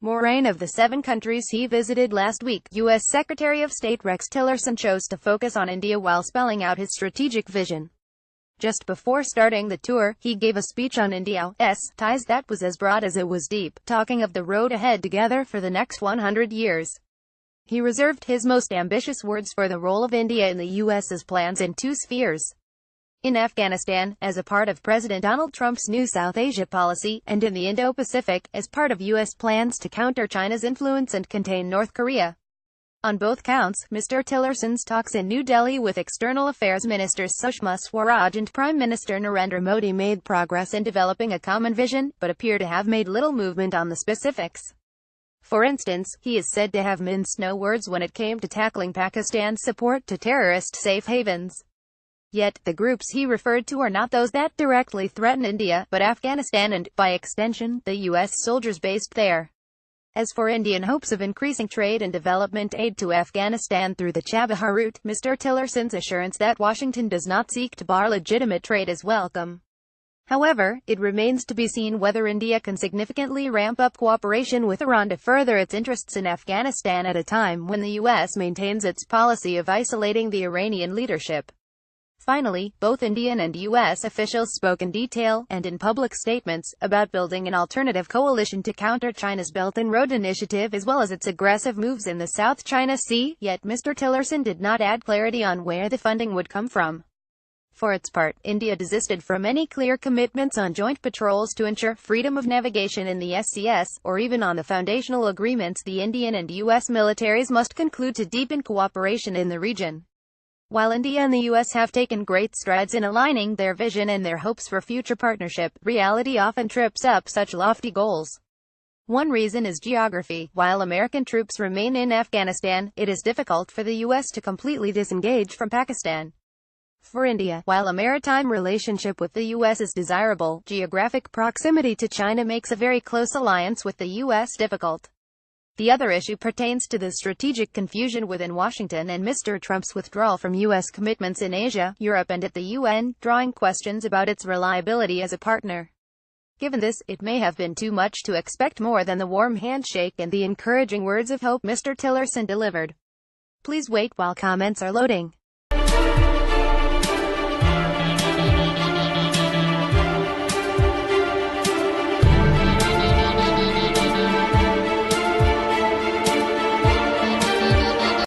morein of the 7 countries he visited last week, U.S. Secretary of State Rex Tillerson chose to focus on India while spelling out his strategic vision. Just before starting the tour, he gave a speech on India's ties that was as broad as it was deep, talking of the road ahead together for the next 100 years. He reserved his most ambitious words for the role of India in the U.S.'s plans in 2 spheres. In Afghanistan, as a part of President Donald Trump's new South Asia policy, and in the Indo-Pacific, as part of U.S. plans to counter China's influence and contain North Korea. On both counts, Mr. Tillerson's talks in New Delhi with External Affairs Ministers Sushma Swaraj and Prime Minister Narendra Modi made progress in developing a common vision, but appear to have made little movement on the specifics. For instance, he is said to have minced no words when it came to tackling Pakistan's support to terrorist safe havens. Yet, the groups he referred to are not those that directly threaten India, but Afghanistan and, by extension, the U.S. soldiers based there. As for Indian hopes of increasing trade and development aid to Afghanistan through the Chabahar route, Mr. Tillerson's assurance that Washington does not seek to bar legitimate trade is welcome. However, it remains to be seen whether India can significantly ramp up cooperation with Iran to further its interests in Afghanistan at a time when the U.S. maintains its policy of isolating the Iranian leadership. Finally, both Indian and U.S. officials spoke in detail, and in public statements, about building an alternative coalition to counter China's Belt and Road Initiative as well as its aggressive moves in the South China Sea, yet Mr. Tillerson did not add clarity on where the funding would come from. For its part, India desisted from any clear commitments on joint patrols to ensure freedom of navigation in the SCS, or even on the foundational agreements the Indian and U.S. militaries must conclude to deepen cooperation in the region. While India and the U.S. have taken great strides in aligning their vision and their hopes for future partnership, reality often trips up such lofty goals. One reason is geography. While American troops remain in Afghanistan, it is difficult for the U.S. to completely disengage from Pakistan. For India, while a maritime relationship with the U.S. is desirable, geographic proximity to China makes a very close alliance with the U.S. difficult. The other issue pertains to the strategic confusion within Washington and Mr. Trump's withdrawal from U.S. commitments in Asia, Europe and at the UN, drawing questions about its reliability as a partner. Given this, it may have been too much to expect more than the warm handshake and the encouraging words of hope Mr. Tillerson delivered. Please wait while comments are loading.